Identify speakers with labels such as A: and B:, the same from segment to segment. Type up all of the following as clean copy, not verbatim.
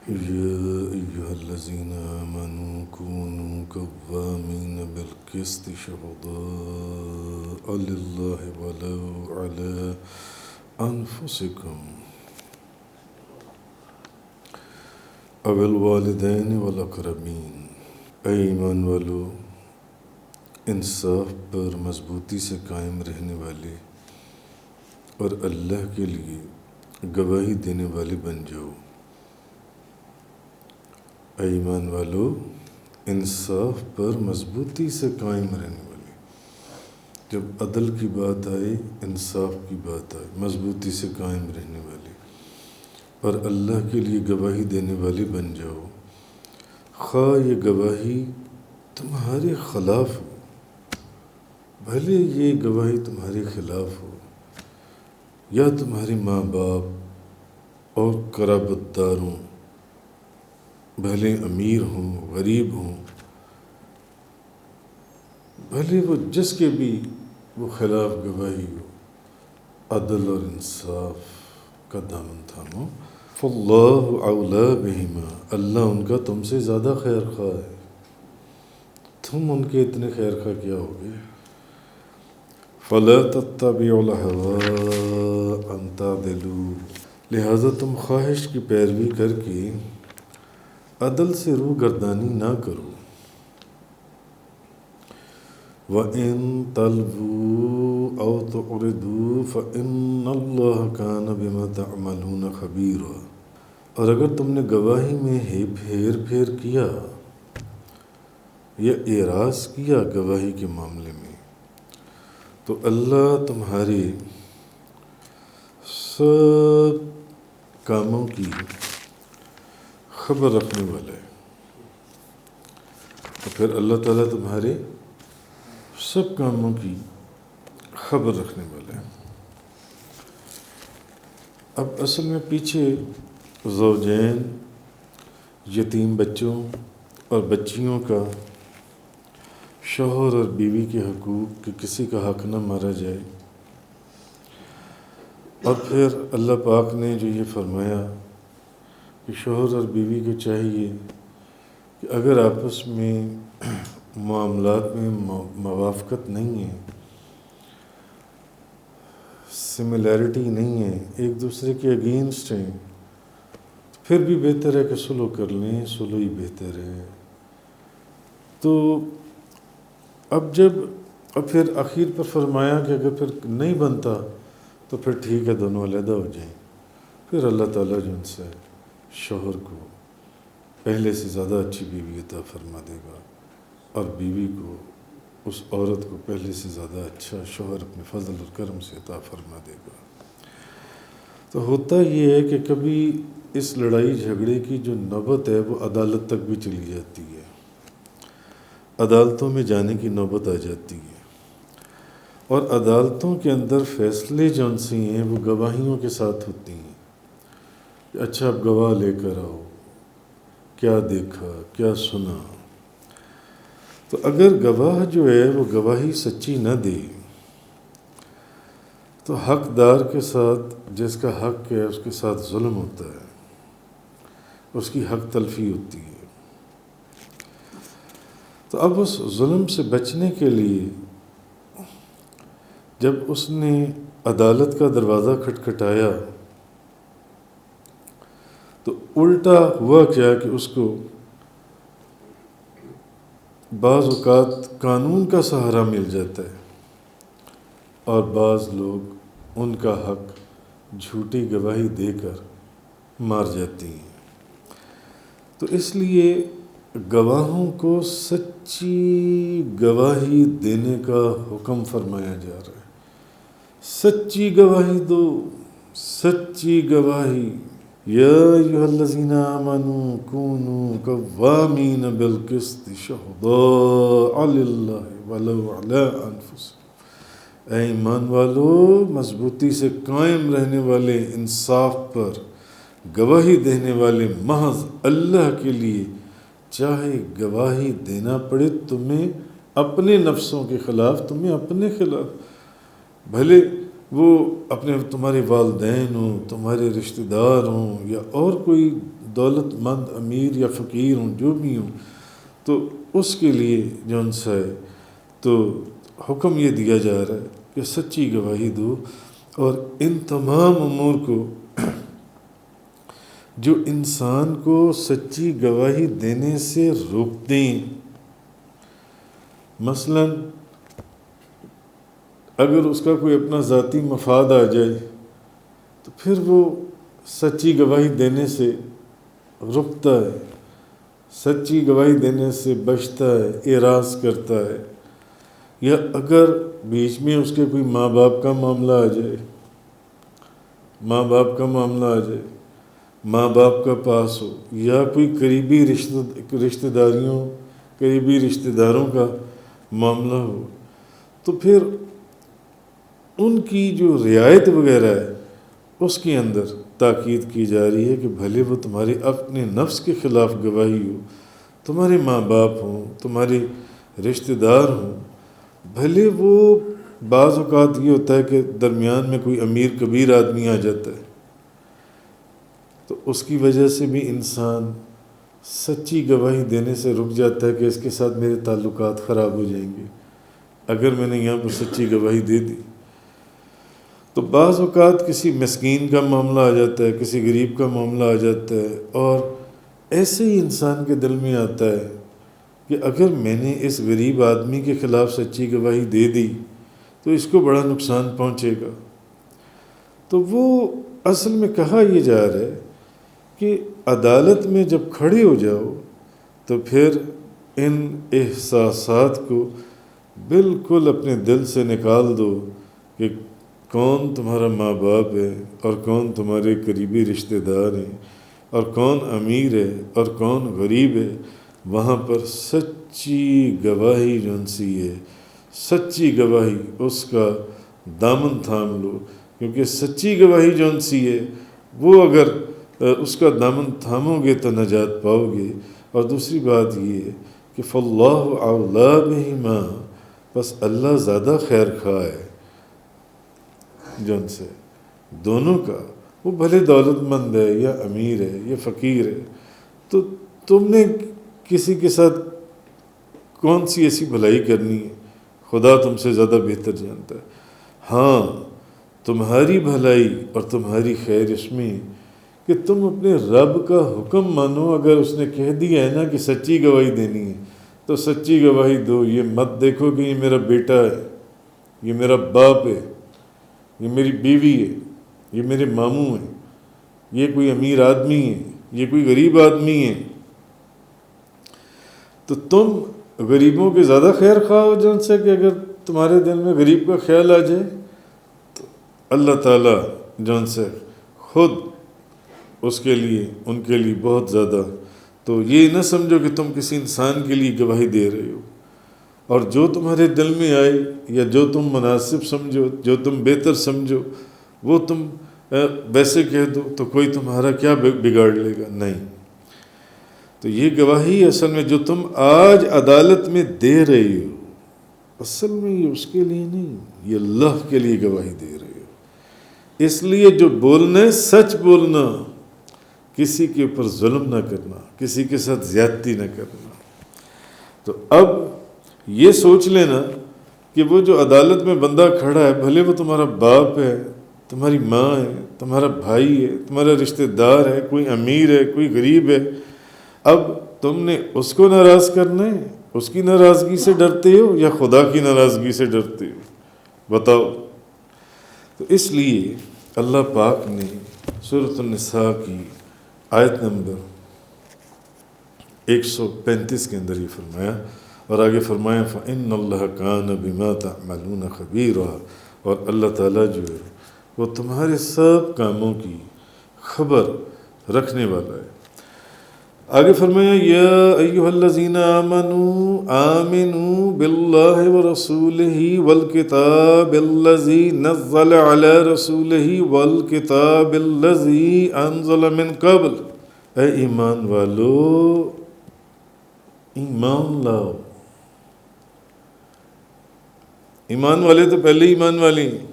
A: يا أيها الذين آمنوا كونوا قوامين بالقسط شهداء لله ولو على أنفسكم أو الوالدين والأقربين. اے ایمان والو، انصاف پر مضبوطی سے قائم رہنے والے اور اللہ کے لیے گواہی دینے والے بن جاؤ۔ اے ایمان والو، انصاف پر مضبوطی سے قائم رہنے والے۔ جب عدل کی بات آئے، انصاف کی بات آئے، مضبوطی سے قائم رہنے والے اور اللہ کے لیے گواہی دینے والے بن جاؤ، خواہ یہ گواہی تمہارے خلاف ہو، بھلے یہ گواہی تمہارے خلاف ہو، یا تمہارے ماں باپ اور قرابت داروں، بھلے امیر ہوں غریب ہوں، بھلے وہ جس کے بھی وہ خلاف گواہی ہو، عدل اور انصاف کا دامن تھامو۔ فاللہ اولیٰ بہما، اللہ ان کا تم سے زیادہ خیر خواہ ہے، تم ان کے اتنے خیر خواہ کیا ہوگے۔ فلا تتبعوا الہویٰ ان تعدلوا، لہذا تم خواہش کی پیروی کر کے عدل سے روگردانی نہ کرو۔ وَإِن تَلْوُوا أَوْ تُعْرِضُوا فَإِنَّ اللَّهَ كَانَ بِمَا تَعْمَلُونَ خَبِيرًا، اور اگر تم نے گواہی میں ہیر پھیر کیا یا اعراض کیا گواہی کے معاملے میں، تو اللہ تمہارے سب کاموں کی خبر رکھنے والا ہے۔ تو پھر اللہ تعالیٰ تمہارے سب کاموں کی خبر رکھنے والا ہے۔ اب اصل میں پیچھے زوجین، یتیم بچوں اور بچیوں کا، شوہر اور بیوی کے حقوق کہ کسی کا حق نہ مارا جائے، اور پھر اللہ پاک نے جو یہ فرمایا کہ شوہر اور بیوی کو چاہیے کہ اگر آپس میں معاملات میں موافقت نہیں ہے، سملیرٹی نہیں ہے، ایک دوسرے کے اگینسٹ ہیں، پھر بھی بہتر ہے کہ صلح کر لیں، صلح ہی بہتر ہے۔ تو اب پھر آخر پر فرمایا کہ اگر پھر نہیں بنتا تو پھر ٹھیک ہے، دونوں علیحدہ ہو جائیں۔ پھر اللہ تعالیٰ جو ان سے شوہر کو پہلے سے زیادہ اچھی بیوی عطا فرما دے گا، اور بیوی کو، اس عورت کو پہلے سے زیادہ اچھا شوہر اپنے فضل اور کرم سے عطا فرما دے گا۔ تو ہوتا یہ ہے کہ کبھی اس لڑائی جھگڑے کی جو نوبت ہے وہ عدالت تک بھی چلی جاتی ہے، عدالتوں میں جانے کی نوبت آ جاتی ہے، اور عدالتوں کے اندر فیصلے جون سی ہیں وہ گواہیوں کے ساتھ ہوتی ہیں کہ اچھا اب گواہ لے کر آؤ، کیا دیکھا کیا سنا۔ تو اگر گواہ جو ہے وہ گواہی سچی نہ دے تو حقدار کے ساتھ، جس کا حق ہے اس کے ساتھ ظلم ہوتا ہے، اس کی حق تلفی ہوتی ہے۔ تو اب اس ظلم سے بچنے کے لیے جب اس نے عدالت کا دروازہ کھٹکھٹایا تو الٹا ہوا کیا کہ اس کو بعض اوقات قانون کا سہارا مل جاتا ہے، اور بعض لوگ ان کا حق جھوٹی گواہی دے کر مار جاتی ہیں۔ تو اس لیے گواہوں کو سچی گواہی دینے کا حکم فرمایا جا رہا ہے۔ سچی گواہی دو، سچی گواہی۔ یا ایھا الذین آمنوا کونوا قوامین بالقسط شہداء للہ ولو علی انفسکم، اے ایمان والو، مضبوطی سے قائم رہنے والے، انصاف پر گواہی دینے والے محض اللہ کے لیے، چاہے گواہی دینا پڑے تمہیں اپنے نفسوں کے خلاف، تمہیں اپنے خلاف، بھلے وہ تمہارے والدین ہوں، تمہارے رشتہ دار ہوں، یا اور کوئی دولت مند امیر یا فقیر ہوں جو بھی ہوں، تو اس کے لیے جون سا ہے تو حکم یہ دیا جا رہا ہے کہ سچی گواہی دو، اور ان تمام امور کو جو انسان کو سچی گواہی دینے سے روکتے ہیں، مثلا اگر اس کا کوئی اپنا ذاتی مفاد آ جائے تو پھر وہ سچی گواہی دینے سے رکتا ہے، سچی گواہی دینے سے بچتا ہے، اعراض کرتا ہے، یا اگر بیچ میں اس کے کوئی ماں باپ کا معاملہ آ جائے، ماں باپ کا معاملہ آ جائے، ماں باپ کا پاس ہو، یا کوئی قریبی رشتہ داروں کا معاملہ ہو، تو پھر ان کی جو رعایت وغیرہ ہے اس کے اندر تاکید کی جا رہی ہے کہ بھلے وہ تمہارے اپنے نفس کے خلاف گواہی ہو، تمہارے ماں باپ ہوں، تمہارے رشتہ دار ہوں، بھلے وہ بعض اوقات یہ ہوتا ہے کہ درمیان میں کوئی امیر کبیر آدمی آ جاتا ہے، تو اس کی وجہ سے بھی انسان سچی گواہی دینے سے رک جاتا ہے کہ اس کے ساتھ میرے تعلقات خراب ہو جائیں گے اگر میں نے یہاں پر سچی گواہی دے دی۔ تو بعض اوقات کسی مسکین کا معاملہ آ جاتا ہے، کسی غریب کا معاملہ آ جاتا ہے، اور ایسے ہی انسان کے دل میں آتا ہے کہ اگر میں نے اس غریب آدمی کے خلاف سچی گواہی دے دی تو اس کو بڑا نقصان پہنچے گا۔ تو وہ اصل میں کہا یہ جا رہا ہے کہ عدالت میں جب کھڑے ہو جاؤ تو پھر ان احساسات کو بالکل اپنے دل سے نکال دو کہ کون تمہارا ماں باپ ہے اور کون تمہارے قریبی رشتہ دار ہیں اور کون امیر ہے اور کون غریب ہے، وہاں پر سچی گواہی جون سی ہے، سچی گواہی اس کا دامن تھام لو، کیونکہ سچی گواہی جون سی ہے وہ اگر اس کا دامن تھامو گے تو نجات پاؤ گے۔ اور دوسری بات یہ ہے کہ فاللہ اولیٰ بہما، بس اللہ زیادہ خیر خواہ ہے جن سے دونوں کا، وہ بھلے دولت مند ہے یا امیر ہے یا فقیر ہے، تو تم نے کسی کے ساتھ کون سی ایسی بھلائی کرنی ہے، خدا تم سے زیادہ بہتر جانتا ہے۔ ہاں تمہاری بھلائی اور تمہاری خیر اس میں کہ تم اپنے رب کا حکم مانو، اگر اس نے کہہ دیا ہے نا کہ سچی گواہی دینی ہے تو سچی گواہی دو، یہ مت دیکھو کہ یہ میرا بیٹا ہے، یہ میرا باپ ہے، یہ میری بیوی ہے، یہ میرے ماموں ہیں، یہ کوئی امیر آدمی ہے، یہ کوئی غریب آدمی ہے۔ تو تم غریبوں کے زیادہ خیر خواہ ہو جن سے کہ اگر تمہارے دل میں غریب کا خیال آ جائے تو اللہ تعالیٰ جن سے خود اس کے لیے ان کے لیے بہت زیادہ، تو یہ نہ سمجھو کہ تم کسی انسان کے لیے گواہی دے رہے ہو، اور جو تمہارے دل میں آئے یا جو تم مناسب سمجھو، جو تم بہتر سمجھو، وہ تم ویسے کہہ دو تو کوئی تمہارا کیا بگاڑ لے گا، نہیں۔ تو یہ گواہی اصل میں جو تم آج عدالت میں دے رہے ہو، اصل میں یہ اس کے لیے نہیں، یہ اللہ کے لیے گواہی دے رہے ہو۔ اس لیے جو بولنا ہے سچ بولنا، کسی کے اوپر ظلم نہ کرنا، کسی کے ساتھ زیادتی نہ کرنا۔ تو اب یہ سوچ لینا کہ وہ جو عدالت میں بندہ کھڑا ہے، بھلے وہ تمہارا باپ ہے، تمہاری ماں ہے، تمہارا بھائی ہے، تمہارا رشتہ دار ہے، کوئی امیر ہے، کوئی غریب ہے، اب تم نے اس کو ناراض کرنا ہے، اس کی ناراضگی سے ڈرتے ہو یا خدا کی ناراضگی سے ڈرتے ہو، بتاؤ۔ تو اس لیے اللہ پاک نے سورۃ النساء کی آیت نمبر 135 کے اندر یہ فرمایا، اور آگے فرمایا فَإِنَّ اللَّهَ كَانَ بِمَا تَعْمَلُونَ خَبِيرًا، اور اللہ تعالیٰ جو ہے وہ تمہارے سب کاموں کی خبر رکھنے والا ہے۔ آگے فرمایا یا ایھا الذین آمنوا آمنوا باللہ ورسولہ والکتاب الذی نزل علی رسولہ والکتاب الذی انزل من قبل، اے ایمان والو ایمان لاؤ۔ ایمان والے تو پہلے ایمان والے ہیں،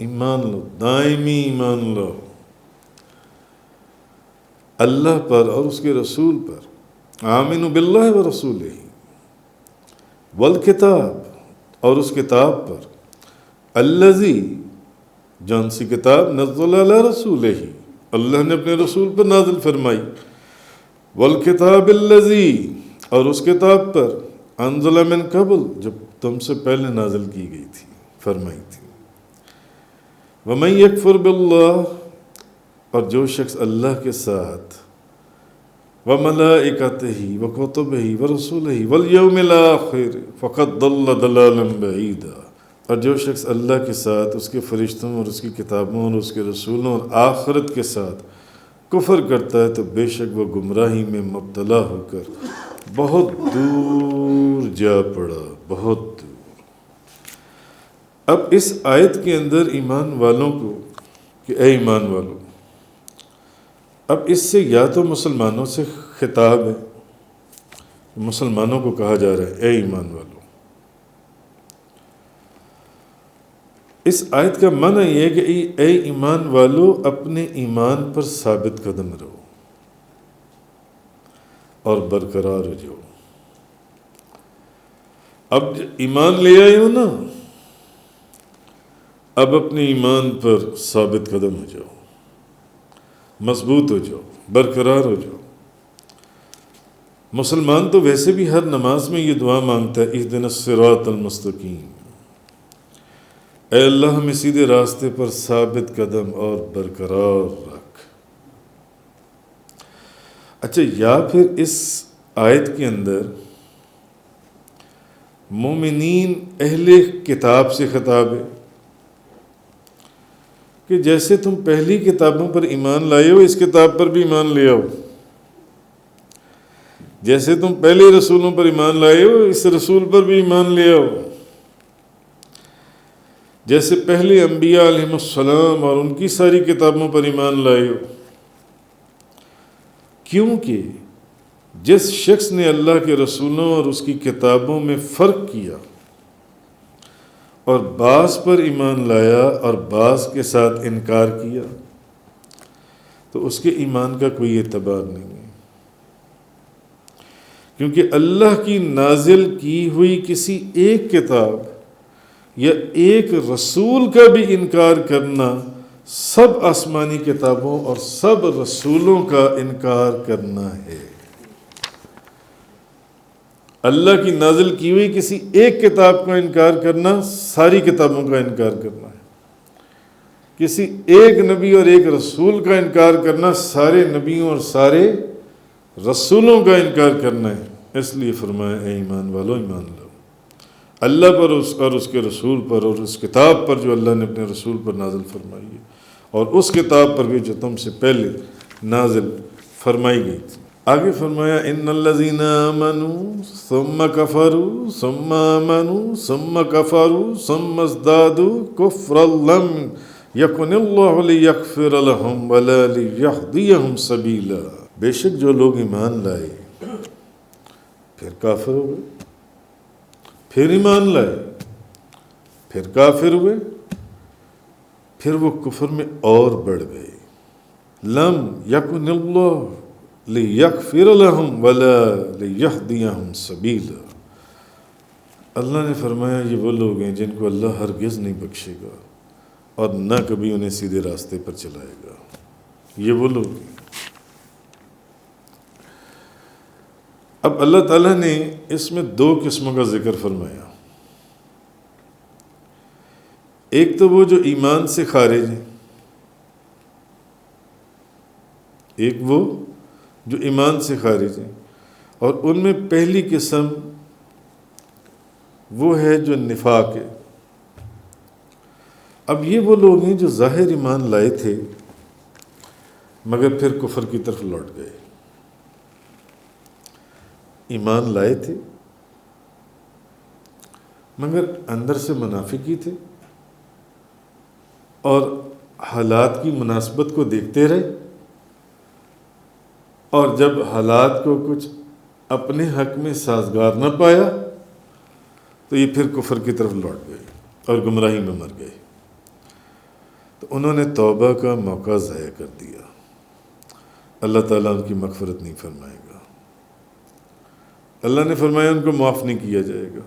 A: ایمان لو، دائمی ایمان لاؤ۔ اللہ پر اور اس کے رسول پر، آمنوا باللہ و رسولہ، والکتاب اور اس کتاب پر، الذی جون سی کتاب نزل علی رسولہ اللہ نے اپنے رسول پر نازل فرمائی، والکتاب الذی اور اس کتاب پر، انزل من قبل جب تم سے پہلے نازل کی گئی تھی، فرمائی تھی، ومن یکفر باللہ اور جو شخص اللہ کے ساتھ، وملائکتہ وکتبہ ورسلہ والیوم الآخر فقد ضل ضلالا بعیدا، اور جو شخص اللہ کے ساتھ، اس کے فرشتوں اور اس کی کتابوں اور اس کے رسولوں اور آخرت کے ساتھ کفر کرتا ہے تو بے شک وہ گمراہی میں مبتلا ہو کر بہت دور جا پڑا، بہت دور۔ اب اس آیت کے اندر ایمان والوں کو کہ اے ایمان والوں، اب اس سے یا تو مسلمانوں سے خطاب ہے، مسلمانوں کو کہا جا رہا ہے اے ایمان والوں۔ اس آیت کا معنی یہ ہے کہ اے ایمان والو اپنے ایمان پر ثابت قدم رہو اور برقرار ہو جاؤ۔ اب ایمان لے آئے ہو نا، اب اپنے ایمان پر ثابت قدم ہو جاؤ، مضبوط ہو جاؤ، برقرار ہو جاؤ۔ مسلمان تو ویسے بھی ہر نماز میں یہ دعا مانگتا ہے، اہدنا الصراط المستقیم، اے اللہ ہمیں سیدھے راستے پر ثابت قدم اور برقرار رکھ۔ اچھا، یا پھر اس آیت کے اندر مومنین اہل کتاب سے خطاب ہے کہ جیسے تم پہلی کتابوں پر ایمان لائے ہو، اس کتاب پر بھی ایمان لے آؤ، جیسے تم پہلے رسولوں پر ایمان لائے ہو، اس رسول پر بھی ایمان لے آؤ، جیسے پہلے انبیاء علیہ السلام اور ان کی ساری کتابوں پر ایمان لائے ہو۔ کیونکہ جس شخص نے اللہ کے رسولوں اور اس کی کتابوں میں فرق کیا اور بعض پر ایمان لایا اور بعض کے ساتھ انکار کیا تو اس کے ایمان کا کوئی اعتبار نہیں ہے، کیونکہ اللہ کی نازل کی ہوئی کسی ایک کتاب یا ایک رسول کا بھی انکار کرنا سب آسمانی کتابوں اور سب رسولوں کا انکار کرنا ہے۔ اللہ کی نازل کی ہوئی کسی ایک کتاب کا انکار کرنا ساری کتابوں کا انکار کرنا ہے، کسی ایک نبی اور ایک رسول کا انکار کرنا سارے نبیوں اور سارے رسولوں کا انکار کرنا ہے۔ اس لیے فرمایا اے ایمان والو ایمان لاؤ اللہ پر اور اس کے رسول پر اور اس کتاب پر جو اللہ نے اپنے رسول پر نازل فرمائی ہے، اور اس کتاب پر بھی جو تم سے پہلے نازل فرمائی گئی تھی۔ آگے فرمایا ان الذین آمنوا ثم کفروا ثم آمنوا ثم کفروا ثم ازدادوا کفرا لم یکن اللہ لیغفر لهم ولا لیہدیہم سبیلا، بے شک جو لوگ ایمان لائے پھر کافر ہو گئے، پھر ایمان لائے پھر کافر ہوئے، پھر وہ کفر میں اور بڑھ گئے، لم یکن اللہ لیغفر لهم ولا لیہدیہم سبیلا، اللہ نے فرمایا یہ وہ لوگ ہیں جن کو اللہ ہرگز نہیں بخشے گا اور نہ کبھی انہیں سیدھے راستے پر چلائے گا، یہ وہ لوگ ہیں۔ اب اللہ تعالیٰ نے اس میں دو قسموں کا ذکر فرمایا، ایک تو وہ جو ایمان سے خارج ہیں، ایک وہ جو ایمان سے خارج ہیں، اور ان میں پہلی قسم وہ ہے جو نفاق ہے۔ اب یہ وہ لوگ ہیں جو ظاہر ایمان لائے تھے مگر پھر کفر کی طرف لوٹ گئے، ایمان لائے تھے مگر اندر سے منافقی تھے اور حالات کی مناسبت کو دیکھتے رہے، اور جب حالات کو کچھ اپنے حق میں سازگار نہ پایا تو یہ پھر کفر کی طرف لوٹ گئے اور گمراہی میں مر گئے، تو انہوں نے توبہ کا موقع ضائع کر دیا، اللہ تعالیٰ ان کی مغفرت نہیں فرمائے گا. اللہ نے فرمایا ان کو معاف نہیں کیا جائے گا.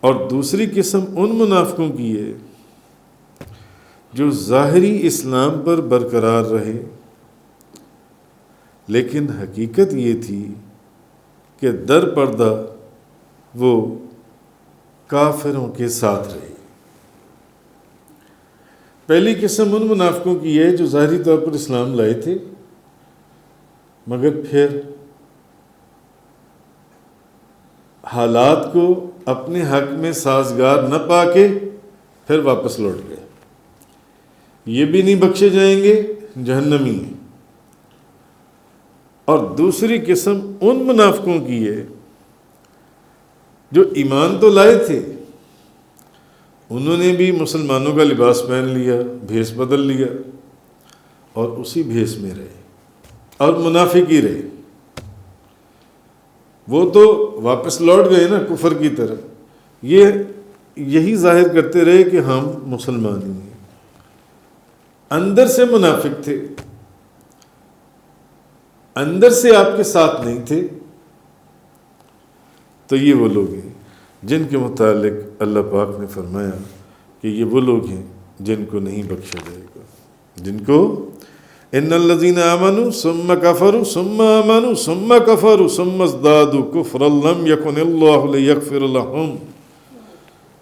A: اور دوسری قسم ان منافقوں کی ہے جو ظاہری اسلام پر برقرار رہے، لیکن حقیقت یہ تھی کہ در پردہ وہ کافروں کے ساتھ رہے. پہلی قسم ان منافقوں کی ہے جو ظاہری طور پر اسلام لائے تھے، مگر پھر حالات کو اپنے حق میں سازگار نہ پا کے پھر واپس لوٹ گئے. یہ بھی نہیں بخشے جائیں گے، جہنمی ہیں. اور دوسری قسم ان منافقوں کی ہے جو ایمان تو لائے تھے، انہوں نے بھی مسلمانوں کا لباس پہن لیا، بھیس بدل لیا، اور اسی بھیس میں رہے اور منافق ہی رہے. وہ تو واپس لوٹ گئے نا کفر کی طرف، یہی ظاہر کرتے رہے کہ ہم مسلمان ہی ہیں، اندر سے منافق تھے، اندر سے آپ کے ساتھ نہیں تھے. تو یہ وہ لوگ ہیں جن کے متعلق اللہ پاک نے فرمایا کہ یہ وہ لوگ ہیں جن کو نہیں بخشا جائے گا، جن کو ان الذین آمنوا ثم کفروا ثم آمنوا ثم کفروا ثم ازدادوا کفرا لم یکن اللہ لیغفر لهم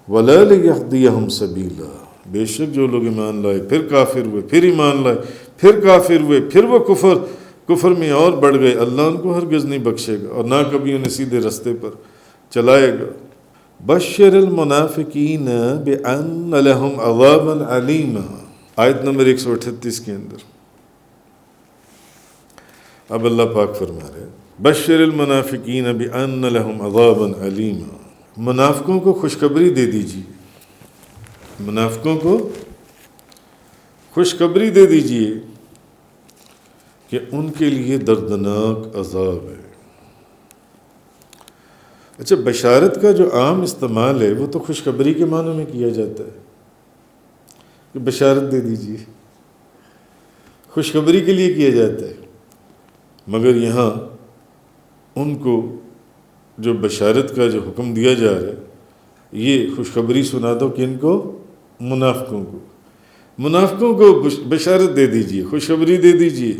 A: ولا لیہدیہم سبیلا. بے شک جو لوگ ایمان لائے پھر کافر ہوئے، پھر ایمان لائے پھر کافر ہوئے، پھر وہ کفر میں اور بڑھ گئے، اللہ ان کو ہرگز نہیں بخشے گا اور نہ کبھی انہیں سیدھے رستے پر چلائے گا. بشر المنافقین بان لهم عذابا علیما، آیت نمبر 138 کے اندر. اب اللہ پاک فرما رہے بشر المنافقین بان لهم عذابا علیما، منافقوں کو خوشخبری دے دیجیے، منافقوں کو خوشخبری دے دیجیے کہ ان کے لیے دردناک عذاب ہے. اچھا، بشارت کا جو عام استعمال ہے وہ تو خوشخبری کے معنوں میں کیا جاتا ہے کہ بشارت دے دیجیے، خوشخبری کے لیے کیا جاتا ہے. مگر یہاں ان کو جو بشارت کا جو حکم دیا جا رہا ہے، یہ خوشخبری سنا دو کن کو؟ منافقوں کو بشارت دے دیجیے، خوشخبری دے دیجیے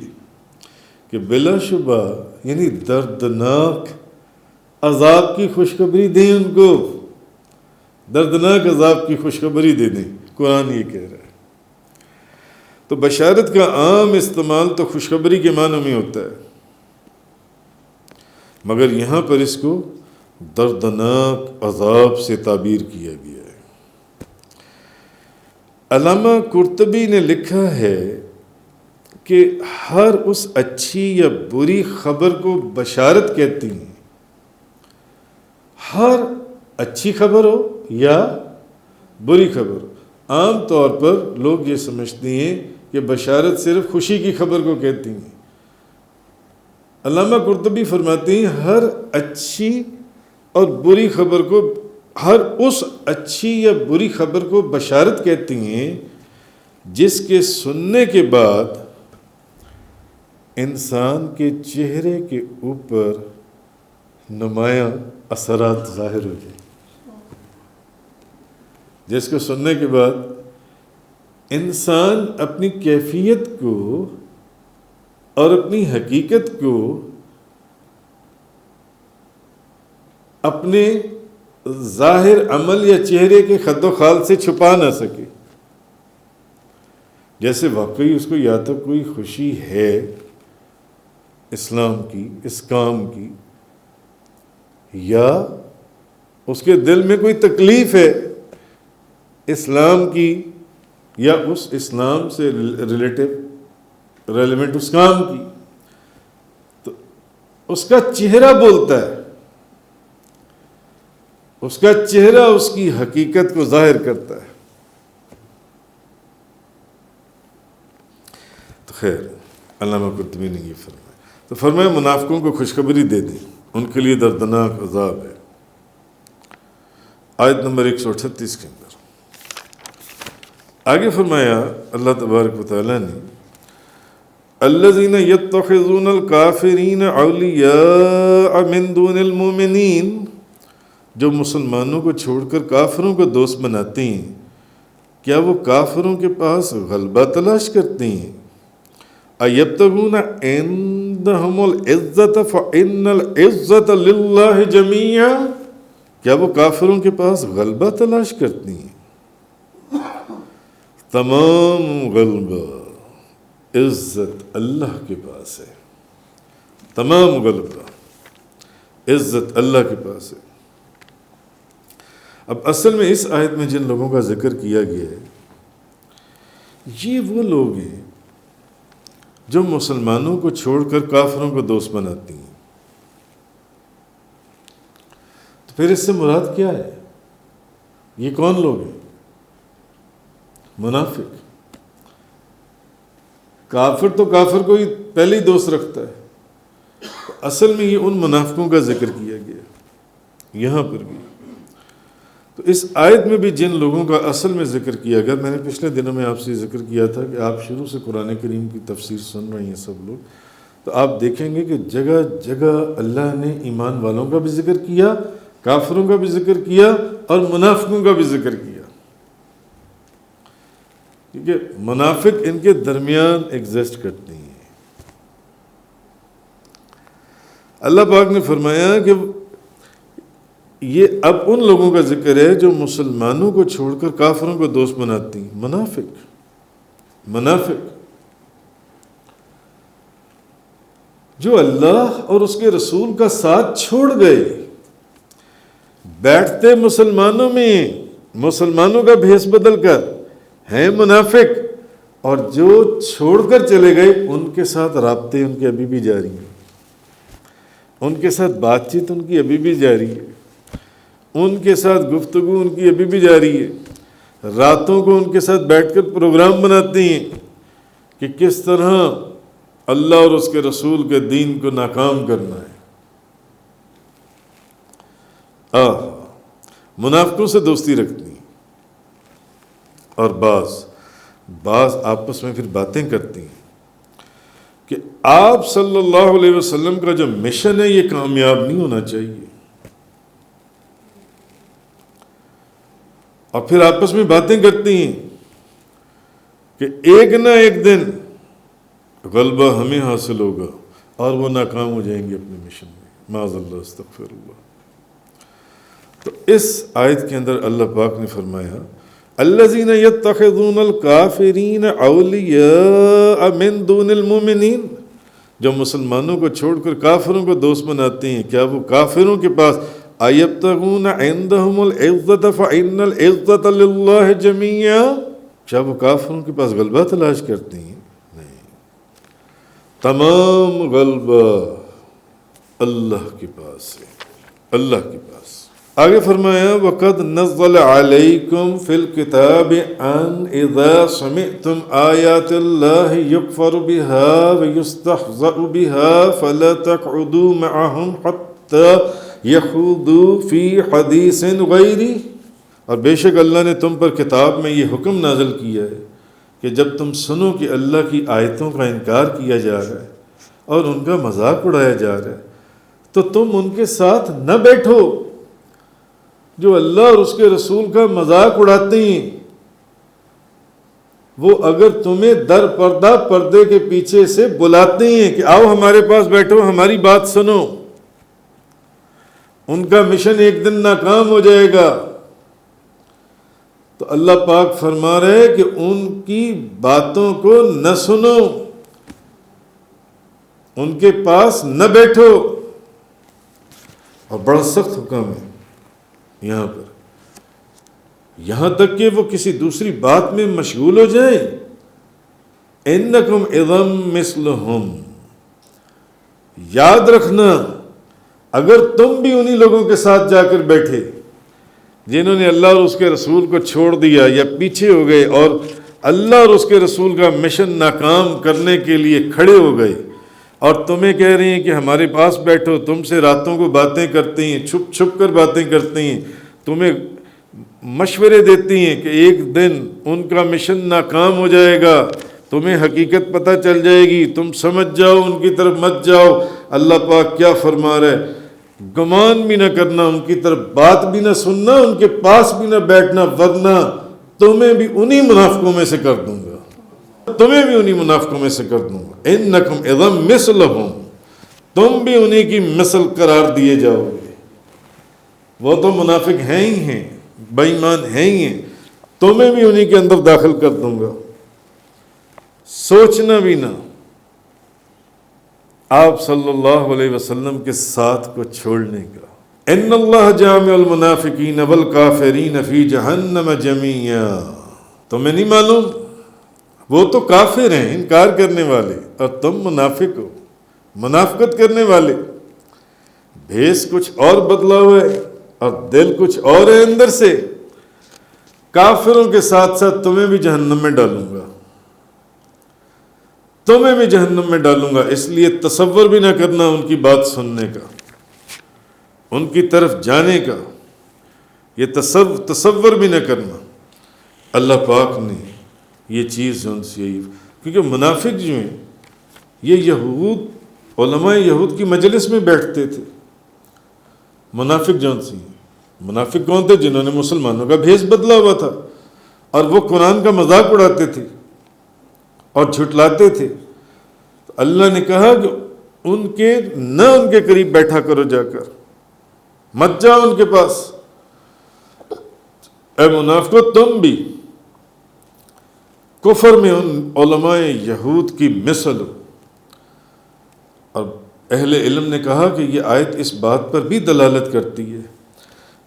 A: کہ بلا شبہ یعنی دردناک عذاب کی خوشخبری دیں، ان کو دردناک عذاب کی خوشخبری دے دیں. قرآن یہ کہہ رہا ہے. تو بشارت کا عام استعمال تو خوشخبری کے معنوں میں ہوتا ہے، مگر یہاں پر اس کو دردناک عذاب سے تعبیر کیا گیا ہے. علامہ قرطبی نے لکھا ہے کہ ہر اس اچھی یا بری خبر کو بشارت کہتی ہیں. ہر اچھی خبر ہو یا بری خبر، عام طور پر لوگ یہ سمجھتے ہیں کہ بشارت صرف خوشی کی خبر کو کہتی ہیں. علامہ قرطبی فرماتے ہیں ہر اچھی اور بری خبر کو، ہر اس اچھی یا بری خبر کو بشارت کہتی ہیں جس کے سننے کے بعد انسان کے چہرے کے اوپر نمایاں اثرات ظاہر ہو جائیں. جس کو سننے کے بعد انسان اپنی کیفیت کو اور اپنی حقیقت کو اپنے ظاہر عمل یا چہرے کے خد و خال سے چھپا نہ سکے. جیسے واقعی اس کو یا تو کوئی خوشی ہے اسلام کی، اس کام کی، یا اس کے دل میں کوئی تکلیف ہے اسلام کی یا اس اسلام سے ریلیونٹ اس کام کی، تو اس کا چہرہ بولتا ہے، اس کا چہرہ اس کی حقیقت کو ظاہر کرتا ہے. تو خیر علامہ قرطبی نے یہ فرمایا. تو فرمایا منافقوں کو خوشخبری دے دیں، ان کے لیے دردناک عذاب ہے. آیت نمبر 138 کے اندر آگے فرمایا اللہ تبارک و تعالیٰ نے الذین یتخذون الکافرین اولیاء من دون المؤمنین، جو مسلمانوں کو چھوڑ کر کافروں کو دوست بناتے ہیں، کیا وہ کافروں کے پاس غلبہ تلاش کرتے ہیں؟ ایبتغون عندہم العزت فإن العزت للہ جمیعا، کیا وہ کافروں کے پاس غلبہ تلاش کرتے ہیں؟ تمام غلبہ عزت اللہ کے پاس ہے، تمام غلبہ عزت اللہ کے پاس ہے۔ اب اصل میں اس آیت میں جن لوگوں کا ذکر کیا گیا ہے، یہ وہ لوگ ہیں جو مسلمانوں کو چھوڑ کر کافروں کو دوست بناتی ہیں۔ تو پھر اس سے مراد کیا ہے؟ یہ کون لوگ ہیں؟ منافق۔ کافر تو کافر کو ہی پہلے ہی دوست رکھتا ہے، اصل میں یہ ان منافقوں کا ذکر کیا گیا یہاں پر بھی۔ تو اس آیت میں بھی جن لوگوں کا اصل میں ذکر کیا گیا، میں نے پچھلے دنوں میں آپ سے ذکر کیا تھا کہ آپ شروع سے قرآن کریم کی تفسیر سن رہے ہیں سب لوگ، تو آپ دیکھیں گے کہ جگہ جگہ اللہ نے ایمان والوں کا بھی ذکر کیا، کافروں کا بھی ذکر کیا اور منافقوں کا بھی ذکر کیا، کیونکہ منافق ان کے درمیان ایگزسٹ کرتے ہیں۔ اللہ پاک نے فرمایا کہ یہ اب ان لوگوں کا ذکر ہے جو مسلمانوں کو چھوڑ کر کافروں کو دوست بناتی ہیں۔ منافق جو اللہ اور اس کے رسول کا ساتھ چھوڑ گئے، بیٹھتے مسلمانوں میں، مسلمانوں کا بھیس بدل کر ہیں منافق، اور جو چھوڑ کر چلے گئے ان کے ساتھ رابطے ان کے ابھی بھی جاری ہیں، ان کے ساتھ بات چیت ان کی ابھی بھی جاری ہے، ان کے ساتھ گفتگو ان کی ابھی بھی جاری ہے، راتوں کو ان کے ساتھ بیٹھ کر پروگرام بناتے ہیں کہ کس طرح اللہ اور اس کے رسول کے دین کو ناکام کرنا ہے۔ منافقوں سے دوستی رکھتی ہیں، اور بعض آپس میں پھر باتیں کرتی ہیں کہ آپ صلی اللہ علیہ وسلم کا جو مشن ہے یہ کامیاب نہیں ہونا چاہیے، اور پھر آپس میں باتیں کرتی ہیں کہ ایک نہ ایک دن غلبہ ہمیں حاصل ہوگا اور وہ ناکام ہو جائیں گے اپنے مشن میں، معاذ اللہ، استغفر اللہ۔ تو اس آیت کے اندر اللہ پاک نے فرمایا الذین یتخذون الکافرین اولیاء من دون المؤمنین، جو مسلمانوں کو چھوڑ کر کافروں کو دوست بناتے ہیں، کیا وہ کافروں کے پاس ایبتغون عندہم العزت فإن العزت للہ جمیعا، کیا وہ کافروں کے پاس غلبہ تلاش کرتے ہیں؟ نہیں، تمام غلبہ اللہ کے پاس ہے، اللہ کے پاس۔ آگے فرمایا وَقَدْ نَزَّلَ عَلَيْكُمْ فِي الْكِتَابِ أَنْ إِذَا سَمِعْتُمْ آيَاتِ اللَّهِ يُكْفَرُ بِهَا وَيُسْتَهْزَأُ بِهَا فَلَا تَقْعُدُوا مَعَهُمْ حَتَّى يَخُوضُوا فِي حَدِيثٍ غَيْرِهِ، اور بے شک اللہ نے تم پر کتاب میں یہ حکم نازل کیا ہے کہ جب تم سنو کہ اللہ کی آیتوں کا انکار کیا جا رہا ہے اور ان کا مذاق اڑایا جا رہا ہے تو تم ان کے ساتھ نہ بیٹھو جو اللہ اور اس کے رسول کا مذاق اڑاتے ہیں۔ وہ اگر تمہیں در پردہ پردے کے پیچھے سے بلاتے ہیں کہ آؤ ہمارے پاس بیٹھو، ہماری بات سنو، ان کا مشن ایک دن ناکام ہو جائے گا۔ تو اللہ پاک فرما رہے کہ ان کی باتوں کو نہ سنو، ان کے پاس نہ بیٹھو، اور بڑا سخت حکم ہے یہاں پر، یہاں تک کہ وہ کسی دوسری بات میں مشغول ہو جائیں۔ اِنَّكُمْ اِذًا مِثْلُهُمْ، یاد رکھنا اگر تم بھی انہی لوگوں کے ساتھ جا کر بیٹھے جنہوں نے اللہ اور اس کے رسول کو چھوڑ دیا یا پیچھے ہو گئے اور اللہ اور اس کے رسول کا مشن ناکام کرنے کے لیے کھڑے ہو گئے، اور تمہیں کہہ رہی ہیں کہ ہمارے پاس بیٹھو، تم سے راتوں کو باتیں کرتی ہیں، چھپ چھپ کر باتیں کرتی ہیں، تمہیں مشورے دیتی ہیں کہ ایک دن ان کا مشن ناکام ہو جائے گا، تمہیں حقیقت پتہ چل جائے گی، تم سمجھ جاؤ، ان کی طرف مت جاؤ۔ اللہ پاک کیا فرما رہا ہے، گمان بھی نہ کرنا، ان کی طرف بات بھی نہ سننا، ان کے پاس بھی نہ بیٹھنا، ورنہ تمہیں بھی انہی منافقوں میں سے کر دوں گا، تمہیں بھی انہی منافقوں میں سے کر دوں گا۔ انکم اذا مثلہم، تم بھی انہی کی مثل قرار دیے جاؤ گے۔ وہ تو منافق ہیں ہی ہیں، بے ایمان ہیں ہی ہیں، تمہیں بھی انہی کے اندر داخل کر دوں گا۔ سوچنا بھی نہ آپ صلی اللہ علیہ وسلم کے ساتھ کو چھوڑنے کا۔ ان اللہ جامع المنافقین والکافرین فی جہنم جمیعا، تمہیں نہیں معلوم وہ تو کافر ہیں، انکار کرنے والے، اور تم منافق ہو، منافقت کرنے والے، بھیس کچھ اور بدلا ہوا ہے اور دل کچھ اور ہے اندر سے۔ کافروں کے ساتھ ساتھ تمہیں بھی جہنم میں ڈالوں گا، تمہیں بھی جہنم میں ڈالوں گا، اس لیے تصور بھی نہ کرنا ان کی بات سننے کا، ان کی طرف جانے کا، یہ تصور بھی نہ کرنا۔ اللہ پاک نے یہ چیز ان سے، کیونکہ منافق جو ہیں یہ یہود، علماء یہود کی مجلس میں بیٹھتے تھے۔ منافق جون سی، منافق کون تھے؟ جنہوں نے مسلمانوں کا بھیس بدلا ہوا تھا، اور وہ قرآن کا مذاق اڑاتے تھے اور جھٹلاتے تھے۔ تو اللہ نے کہا کہ ان کے قریب بیٹھا کرو، جا کر مت جاؤ ان کے پاس۔ اے منافقو، تم بھی کفر میں ان علماء یہود کی مثل ہو۔ اور اہل علم نے کہا کہ یہ آیت اس بات پر بھی دلالت کرتی ہے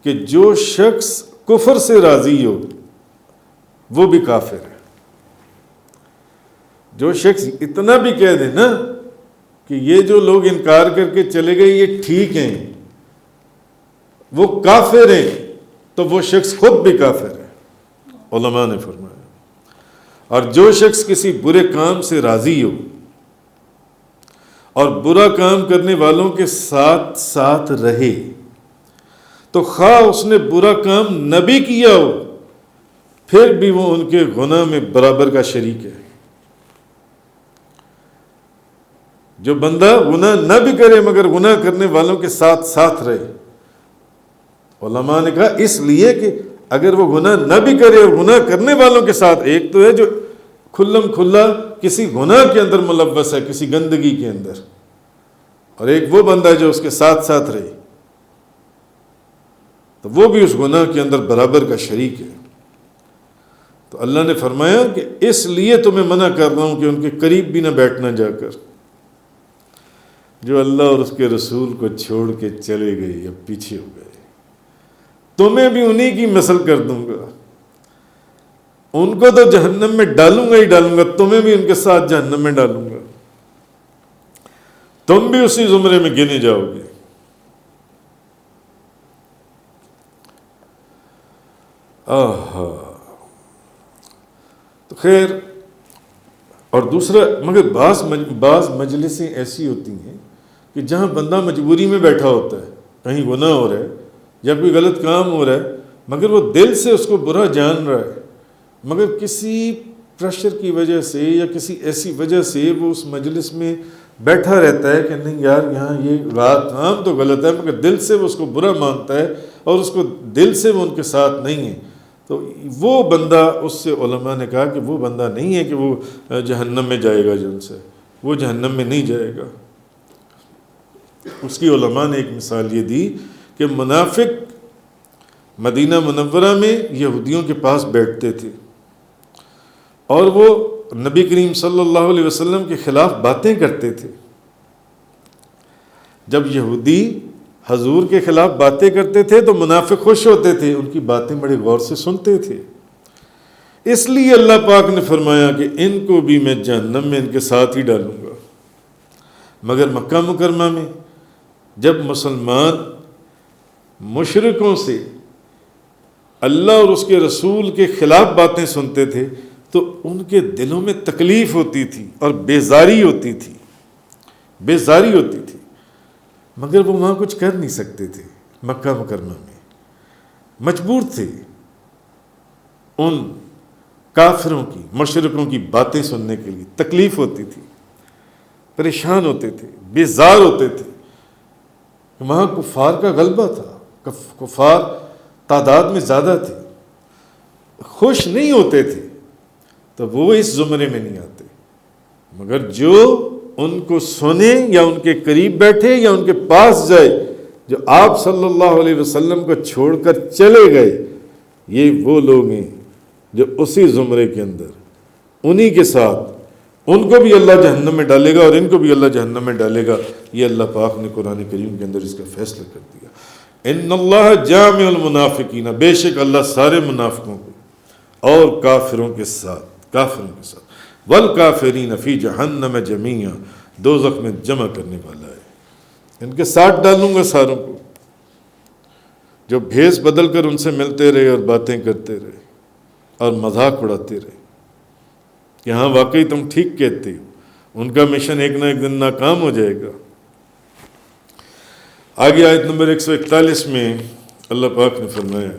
A: کہ جو شخص کفر سے راضی ہو وہ بھی کافر ہے۔ جو شخص اتنا بھی کہہ دے نا کہ یہ جو لوگ انکار کر کے چلے گئے یہ ٹھیک ہیں، وہ کافر ہیں، تو وہ شخص خود بھی کافر ہے، علماء نے فرمایا۔ اور جو شخص کسی برے کام سے راضی ہو اور برا کام کرنے والوں کے ساتھ ساتھ رہے، تو خواہ اس نے برا کام نہ بھی کیا ہو، پھر بھی وہ ان کے گناہ میں برابر کا شریک ہے۔ جو بندہ گناہ نہ بھی کرے مگر گناہ کرنے والوں کے ساتھ ساتھ رہے، علماء نے کہا اس لیے کہ اگر وہ گناہ نہ بھی کرے اور گناہ کرنے والوں کے ساتھ، ایک تو ہے جو کھلم کھلا کسی گناہ کے اندر ملوث ہے، کسی گندگی کے اندر، اور ایک وہ بندہ ہے جو اس کے ساتھ ساتھ رہے، تو وہ بھی اس گناہ کے اندر برابر کا شریک ہے۔ تو اللہ نے فرمایا کہ اس لیے تمہیں منع کر رہا ہوں کہ ان کے قریب بھی نہ بیٹھنا جا کر۔ جو اللہ اور اس کے رسول کو چھوڑ کے چلے گئے یا پیچھے ہو گئے، تمہیں بھی انہی کی مثل کر دوں گا۔ ان کو تو جہنم میں ڈالوں گا ہی ڈالوں گا، تمہیں بھی ان کے ساتھ جہنم میں ڈالوں گا، تم بھی اسی زمرے میں گنے جاؤ گے۔ تو خیر، اور دوسرا، مگر بعض مجلسیں ایسی ہوتی ہیں کہ جہاں بندہ مجبوری میں بیٹھا ہوتا ہے، کہیں گناہ ہو رہا ہے یا کوئی غلط کام ہو رہا ہے، مگر وہ دل سے اس کو برا جان رہا ہے، مگر کسی پریشر کی وجہ سے یا کسی ایسی وجہ سے وہ اس مجلس میں بیٹھا رہتا ہے کہ نہیں یار یہاں یہ کام تو غلط ہے، مگر دل سے وہ اس کو برا مانتا ہے اور اس کو دل سے وہ ان کے ساتھ نہیں ہے، تو وہ بندہ، اس سے علماء نے کہا کہ وہ بندہ نہیں ہے کہ وہ جہنم میں جائے گا، جن سے وہ جہنم میں نہیں جائے گا۔ اس کی علماء نے ایک مثال یہ دی کہ منافق مدینہ منورہ میں یہودیوں کے پاس بیٹھتے تھے اور وہ نبی کریم صلی اللہ علیہ وسلم کے خلاف باتیں کرتے تھے۔ جب یہودی حضور کے خلاف باتیں کرتے تھے تو منافق خوش ہوتے تھے، ان کی باتیں بڑے غور سے سنتے تھے۔ اس لیے اللہ پاک نے فرمایا کہ ان کو بھی میں جہنم میں ان کے ساتھ ہی ڈالوں گا۔ مگر مکہ مکرمہ میں جب مسلمان مشرکوں سے اللہ اور اس کے رسول کے خلاف باتیں سنتے تھے تو ان کے دلوں میں تکلیف ہوتی تھی اور بیزاری ہوتی تھی، مگر وہ وہاں کچھ کر نہیں سکتے تھے۔ مکہ مکرمہ میں مجبور تھے ان کافروں کی، مشرکوں کی باتیں سننے کے لیے تکلیف ہوتی تھی، پریشان ہوتے تھے، بیزار ہوتے تھے. وہاں کفار کا غلبہ تھا، کفار تعداد میں زیادہ تھے، خوش نہیں ہوتے تھے، تو وہ اس زمرے میں نہیں آتے. مگر جو ان کو سنے یا ان کے قریب بیٹھے یا ان کے پاس جائے، جو آپ صلی اللہ علیہ وسلم کو چھوڑ کر چلے گئے، یہ وہ لوگ ہیں جو اسی زمرے کے اندر انہی کے ساتھ، ان کو بھی اللہ جہنم میں ڈالے گا اور ان کو بھی اللہ جہنم میں ڈالے گا. یہ اللہ پاک نے قرآن کریم کے اندر اس کا فیصلہ کر دیا. ان اللہ جامع المنافقین، بے شک اللہ سارے منافقوں کو اور کافروں کے ساتھ والکافرین فی جہنم جمیعا، دوزخ میں جمع کرنے والا ہے. ان کے ساتھ ڈالوں گا ساروں کو جو بھیس بدل کر ان سے ملتے رہے اور باتیں کرتے رہے اور مذاق اڑاتے رہے کہ ہاں واقعی تم ٹھیک کہتے ہو. ان کا مشن ایک نہ ایک دن ناکام ہو جائے گا. آگے آیت نمبر 141 میں اللہ پاک نے فرمایا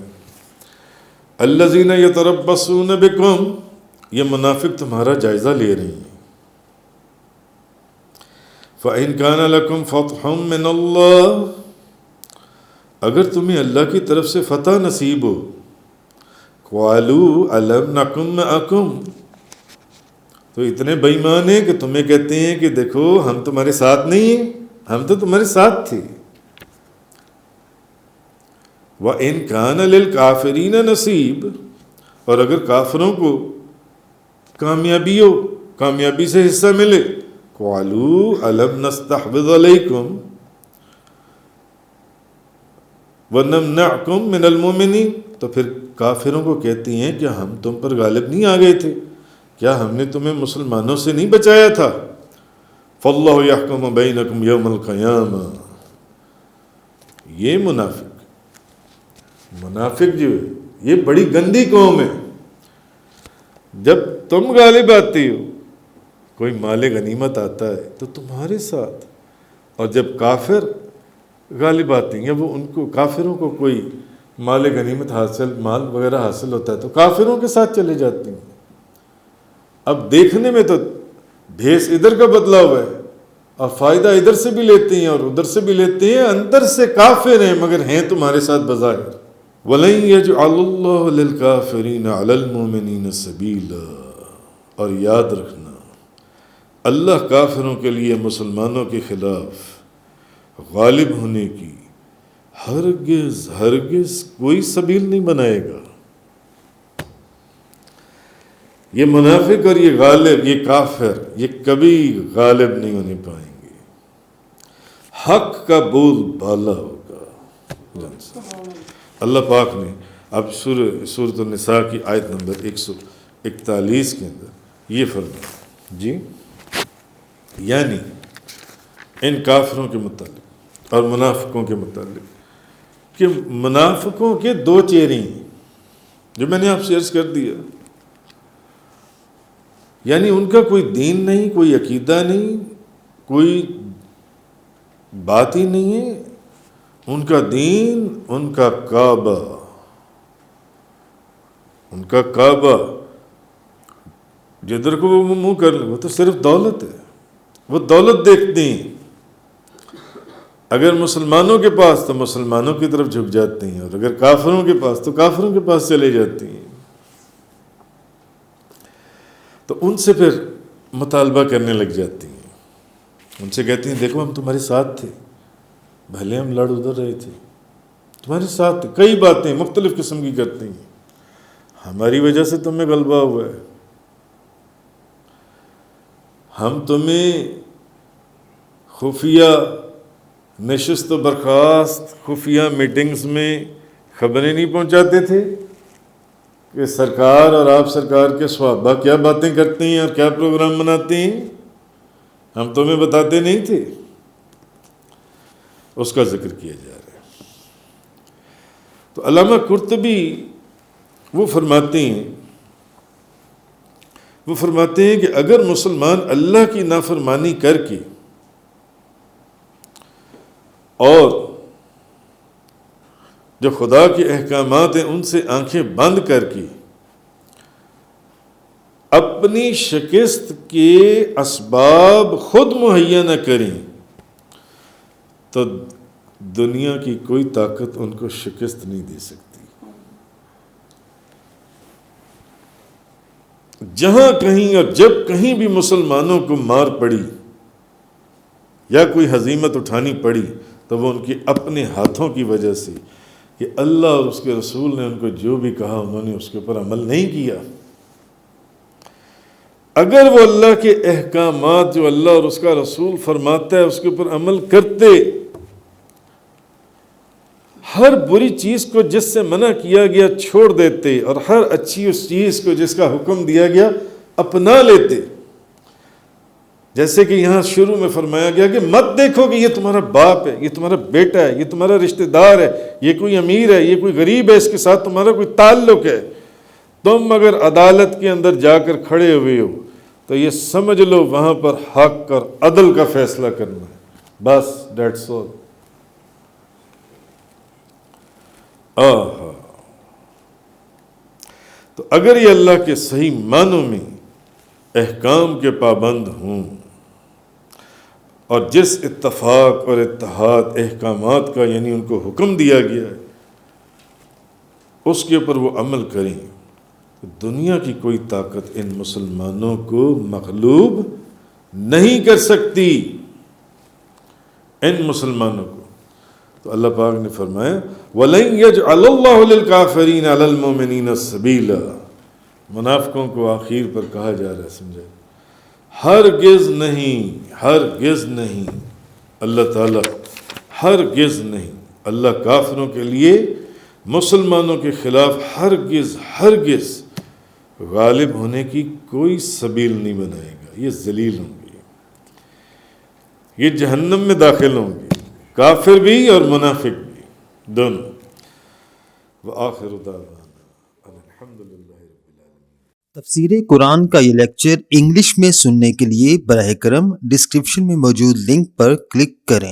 A: الذین یتربصون بکم، یہ منافق تمہارا جائزہ لے رہی ہیں. فَإِنْ كَانَ لَكُمْ فَتْحٌ مِّنَ اللَّهِ، اگر تمہیں اللہ کی طرف سے فتح نصیب ہو، قَالُوا أَلَمْ نَكُنْ مَعَكُمْ، تو اتنے بے ایمان ہیں کہ تمہیں کہتے ہیں کہ دیکھو ہم تمہارے ساتھ نہیں ہیں، ہم تو تمہارے ساتھ تھے. وَإِنْ كَانَ لِلْكَافِرِينَ نَصِيب، اور اگر کافروں کو کامیابی سے حصہ ملے، قَالُوا أَلَمْ نَسْتَحْوِذْ عَلَيْكُمْ وَنَمْنَعْكُمْ مِنَ الْمُؤْمِنِينَ، تو پھر کافروں کو کہتی ہیں کہ ہم تم پر غالب نہیں آ گئے تھے، کیا ہم نے تمہیں مسلمانوں سے نہیں بچایا تھا؟ فَاللَّهُ يَحْكُمُ بَيْنَكُمْ يَوْمَ الْقِيَامَةِ. یہ منافق جو ہے یہ بڑی گندی قوم ہے. جب تم غالب آتے ہو، کوئی مال غنیمت آتا ہے تو تمہارے ساتھ، اور جب کافر غالب آتے ہیں وہ ان کو کافروں کو کوئی مال غنیمت مال وغیرہ حاصل ہوتا ہے تو کافروں کے ساتھ چلے جاتے ہیں. اب دیکھنے میں تو بھیس ادھر کا بدلا ہوا ہے اور فائدہ ادھر سے بھی لیتے ہیں اور ادھر سے بھی لیتے ہیں، اندر سے کافر ہیں مگر ہیں تمہارے ساتھ بظاہر. وَلَن يَجْعَلَ اللَّهُ لِلْكَافِرِينَ عَلَى الْمُؤْمِنِينَ سَبِيلًا، اور یاد رکھنا اللہ کافروں کے لیے مسلمانوں کے خلاف غالب ہونے کی ہرگز کوئی سبیل نہیں بنائے گا. یہ منافق اور یہ غالب، یہ کافر، یہ کبھی غالب نہیں ہونے پائیں گے. حق کا بول بالا ہوگا. اللہ پاک نے اب سورۃ النساء کی آیت نمبر 141 کے اندر یہ فرمایا جی، یعنی ان کافروں کے متعلق اور منافقوں کے متعلق کہ منافقوں کے دو چہرے ہیں جو میں نے آپ سے عرض کر دیا. یعنی ان کا کوئی دین نہیں، کوئی عقیدہ نہیں، کوئی بات ہی نہیں ہے. ان کا دین، ان کا کعبہ جدھر کو وہ منہ کر لیں وہ تو صرف دولت ہے، وہ دولت دیکھتے ہیں. اگر مسلمانوں کے پاس تو مسلمانوں کی طرف جھک جاتے ہیں، اور اگر کافروں کے پاس تو کافروں کے پاس چلے جاتے ہیں. تو ان سے پھر مطالبہ کرنے لگ جاتی ہیں، ان سے کہتی ہیں دیکھو ہم تمہارے ساتھ تھے، بھلے ہم لڑ ادھر رہے تھے، تمہارے ساتھ تھے. کئی باتیں مختلف قسم کی کرتی ہیں، ہماری وجہ سے تمہیں غلبہ ہوا ہے، ہم تمہیں خفیہ نشست و برخاست، خفیہ میٹنگز میں خبریں نہیں پہنچاتے تھے کہ سرکار اور آپ سرکار کے صحابہ کیا باتیں کرتے ہیں اور کیا پروگرام مناتے ہیں، ہم تمہیں بتاتے نہیں تھے. اس کا ذکر کیا جا رہا ہے. تو علامہ قرطبی وہ فرماتے ہیں کہ اگر مسلمان اللہ کی نافرمانی کر کے اور جو خدا کے احکامات ہیں ان سے آنکھیں بند کر کے اپنی شکست کے اسباب خود مہیا نہ کریں تو دنیا کی کوئی طاقت ان کو شکست نہیں دے سکتی۔ جہاں کہیں اور جب کہیں بھی مسلمانوں کو مار پڑی یا کوئی ہزیمت اٹھانی پڑی تو وہ ان کے اپنے ہاتھوں کی وجہ سے کہ اللہ اور اس کے رسول نے ان کو جو بھی کہا انہوں نے اس کے اوپر عمل نہیں کیا۔ اگر وہ اللہ کے احکامات جو اللہ اور اس کا رسول فرماتا ہے اس کے اوپر عمل کرتے، ہر بری چیز کو جس سے منع کیا گیا چھوڑ دیتے اور ہر اچھی اس چیز کو جس کا حکم دیا گیا اپنا لیتے، جیسے کہ یہاں شروع میں فرمایا گیا کہ مت دیکھو کہ یہ تمہارا باپ ہے، یہ تمہارا بیٹا ہے، یہ تمہارا رشتہ دار ہے، یہ کوئی امیر ہے، یہ کوئی غریب ہے، اس کے ساتھ تمہارا کوئی تعلق ہے۔ تم اگر عدالت کے اندر جا کر کھڑے ہوئے ہو تو یہ سمجھ لو وہاں پر حق اور عدل کا فیصلہ کرنا ہے، بس دیٹس آل۔ تو اگر یہ اللہ کے صحیح معنوں میں احکام کے پابند ہوں اور جس اتفاق اور اتحاد احکامات کا یعنی ان کو حکم دیا گیا ہے اس کے اوپر وہ عمل کریں، تو دنیا کی کوئی طاقت ان مسلمانوں کو مغلوب نہیں کر سکتی، ان مسلمانوں کو۔ تو اللہ پاک نے فرمایا وَلَن يَجْعَلَ اللَّهُ لِلْكَافِرِينَ عَلَى الْمُؤْمِنِينَ سَبِيلًا، منافقوں کو آخر پر کہا جا رہا ہے، سمجھے؟ ہرگز نہیں اللہ تعالیٰ، ہرگز نہیں اللہ کافروں کے لیے مسلمانوں کے خلاف ہرگز غالب ہونے کی کوئی سبیل نہیں بنائے گا۔ یہ ذلیل ہوں گے، یہ جہنم میں داخل ہوں گے، کافر بھی اور منافق بھی دونوں۔ وآخر دعوانا الحمدللہ رب العالمین۔
B: تفسیر قرآن کا یہ لیکچر انگلش میں سننے کے لیے براہ کرم ڈسکرپشن میں موجود لنک پر کلک کریں۔